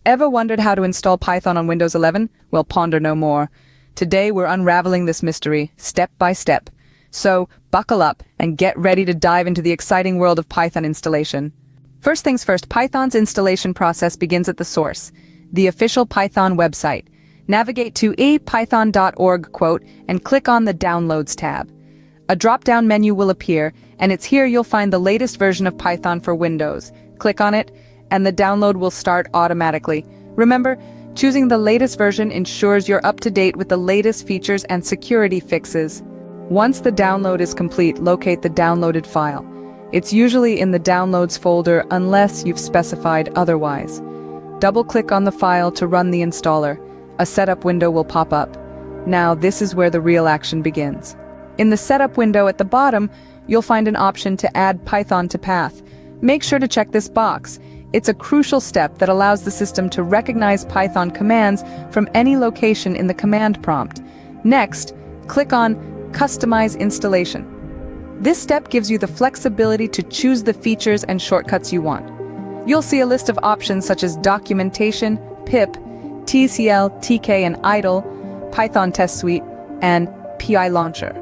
Ever wondered how to install Python on Windows 11? Well, ponder no more. Today we're unraveling this mystery, step by step. So, buckle up and get ready to dive into the exciting world of Python installation. First things first, Python's installation process begins at the source, the official Python website. Navigate to epython.org, and click on the Downloads tab. A drop-down menu will appear, and it's here you'll find the latest version of Python for Windows. Click on it, and the download will start automatically. Remember, choosing the latest version ensures you're up to date with the latest features and security fixes. Once the download is complete, locate the downloaded file. It's usually in the Downloads folder unless you've specified otherwise. Double-click on the file to run the installer. A setup window will pop up. Now, this is where the real action begins. In the setup window at the bottom, you'll find an option to add Python to path. Make sure to check this box. It's a crucial step that allows the system to recognize Python commands from any location in the command prompt. Next, click on Customize Installation. This step gives you the flexibility to choose the features and shortcuts you want. You'll see a list of options such as documentation, pip, TCL, TK and idle, Python test suite, and PI launcher.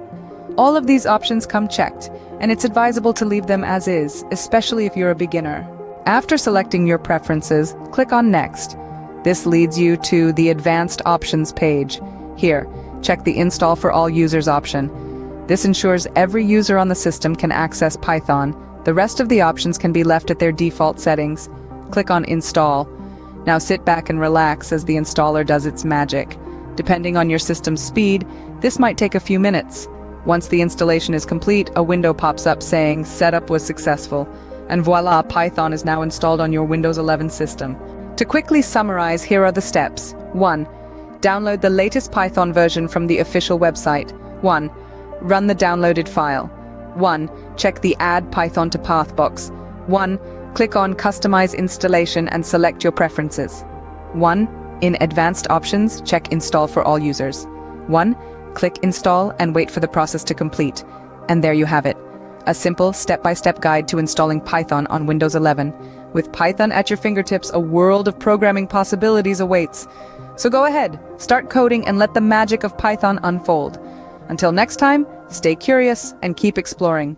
All of these options come checked, and it's advisable to leave them as is, especially if you're a beginner. After selecting your preferences, click on Next. This leads you to the Advanced Options page. Here, check the Install for All Users option. This ensures every user on the system can access Python. The rest of the options can be left at their default settings. Click on Install. Now sit back and relax as the installer does its magic. Depending on your system's speed, this might take a few minutes. Once the installation is complete, a window pops up saying Setup was successful. And voila, Python is now installed on your Windows 11 system. To quickly summarize, here are the steps. 1. Download the latest Python version from the official website. 1. Run the downloaded file. 1. Check the Add Python to Path box. 1. Click on Customize Installation and select your preferences. 1. In Advanced Options, check Install for All Users. 1. Click Install and wait for the process to complete. And there you have it. A simple, step-by-step guide to installing Python on Windows 11. With Python at your fingertips, a world of programming possibilities awaits. So go ahead, start coding and let the magic of Python unfold. Until next time, stay curious and keep exploring.